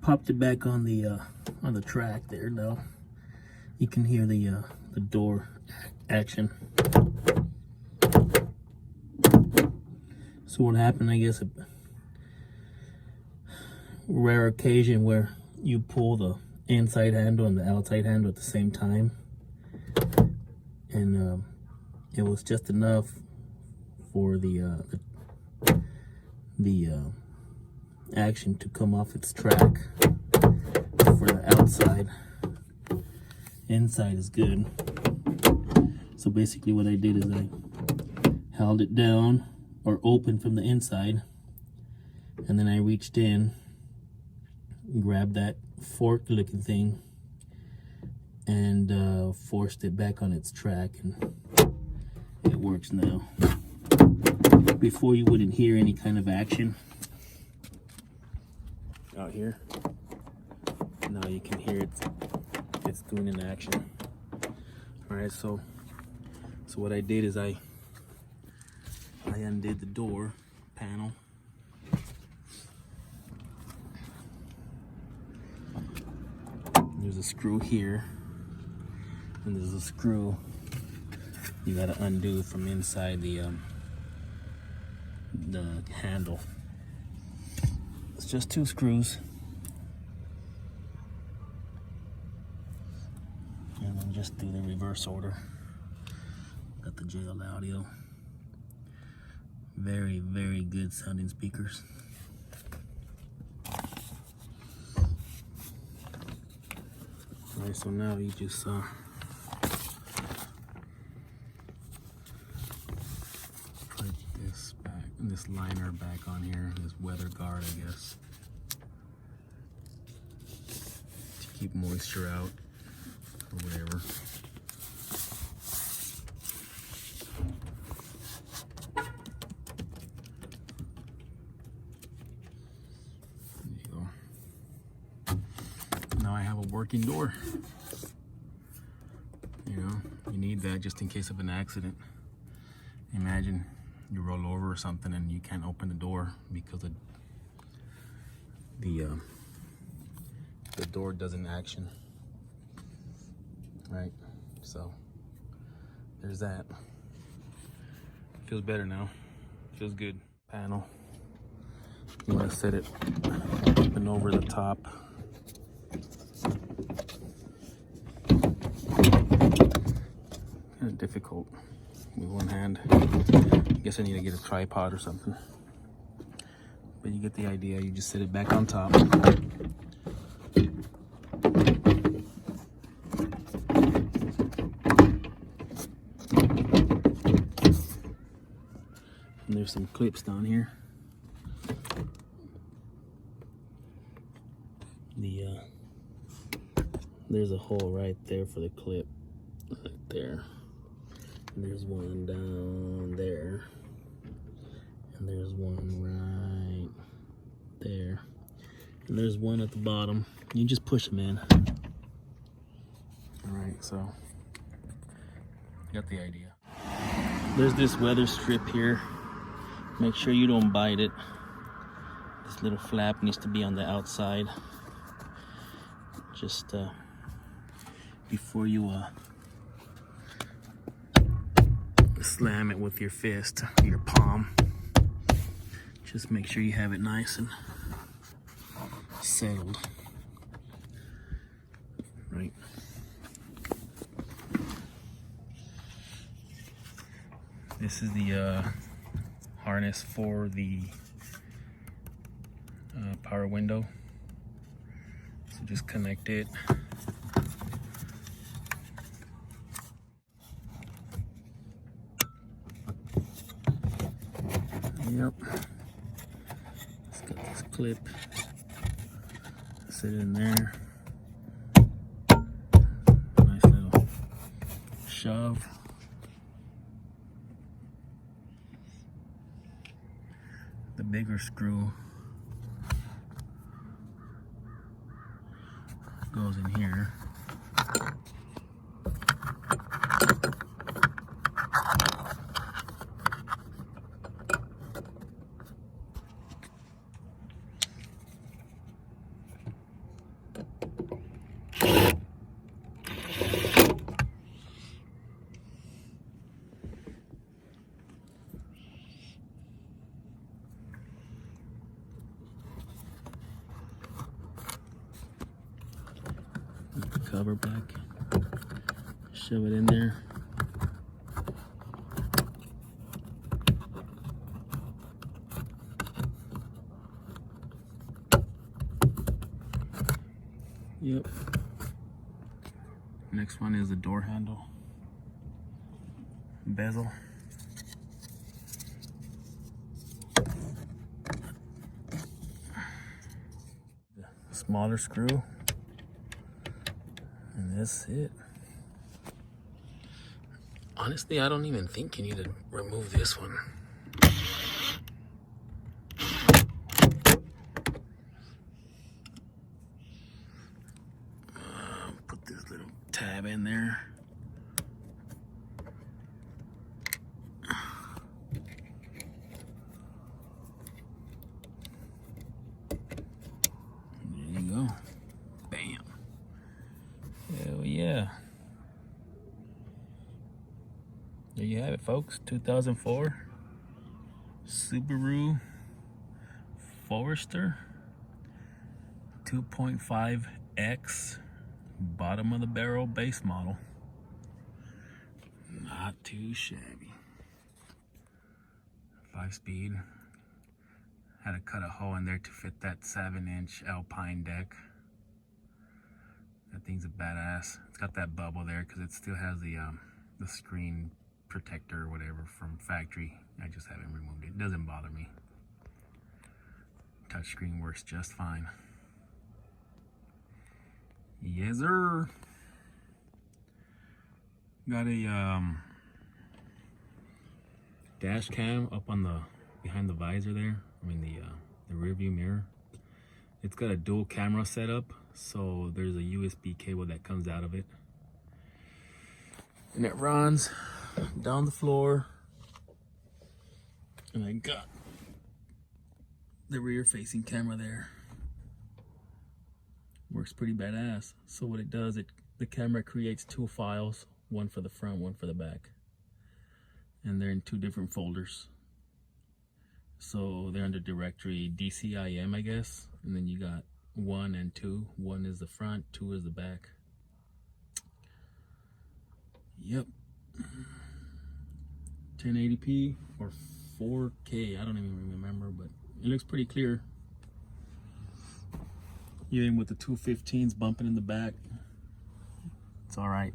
popped it back on the track there. Now you can hear the door action. So what happened, I guess, a rare occasion where you pull the inside handle and the outside handle at the same time, and it was just enough for the action to come off its track for the outside. Inside is good. So basically what I did is I held it down or open from the inside, and then I reached in, grabbed that fork looking thing, and forced it back on its track, and it works now. Before, you wouldn't hear any kind of action out here. Now you can hear it's doing an action. All right, so what I did is I undid the door panel. There's a screw here, and there's a screw you gotta undo from inside the handle. It's just 2 screws, and then just do the reverse order. Got the JL audio. Very, very good sounding speakers. Alright, so now you just put this back, this liner back on here, this weather guard, I guess, to keep moisture out or whatever. Now I have a working door. You know, you need that just in case of an accident. Imagine you roll over or something and you can't open the door because the door doesn't action. Right? So there's that. Feels better now. Feels good. Panel. You want to set it up and over the top. Kind of difficult with one hand. I guess I need to get a tripod or something. But you get the idea. You just set it back on top. And there's some clips down here. There's a hole right there for the clip, right there. And there's one down there, and there's one right there, and there's one at the bottom. You just push them in. All right, so you got the idea. There's this weather strip here. Make sure you don't bite it. This little flap needs to be on the outside. Just before you slam it with your fist, your palm, just make sure you have it nice and settled. Right. This is the harness for the power window. So just connect it. Yep. It's got this clip. Sit in there. Nice little shove. The bigger screw goes in here. cover back. Shove it in there. Yep. Next one is the door handle. Bezel. Smaller screw. And that's it. Honestly, I don't even think you need to remove this one. Put this little tab in there. There you go. Bam. Hell yeah. There you have it, folks. 2004 Subaru Forester 2.5X bottom of the barrel base model. Not too shabby. 5-speed. Had to cut a hole in there to fit that 7-inch Alpine deck. That thing's a badass. It's got that bubble there because it still has the screen protector or whatever from factory. I just haven't removed it. It doesn't bother me. Touchscreen works just fine. Yes, sir. Got a dash cam up on the behind the visor there. I mean the rear view mirror. It's got a dual camera setup, so there's a USB cable that comes out of it, and it runs down the floor. And I got the rear facing camera there. Works pretty badass. So what it does, the camera creates 2 files, one for the front, one for the back, and they're in 2 different folders. So they're under directory DCIM, I guess, and then you got 1 and 2. 1 is the front, 2 is the back. Yep. 1080p or 4K, I don't even remember, but it looks pretty clear. Even with the 215s bumping in the back, it's all right.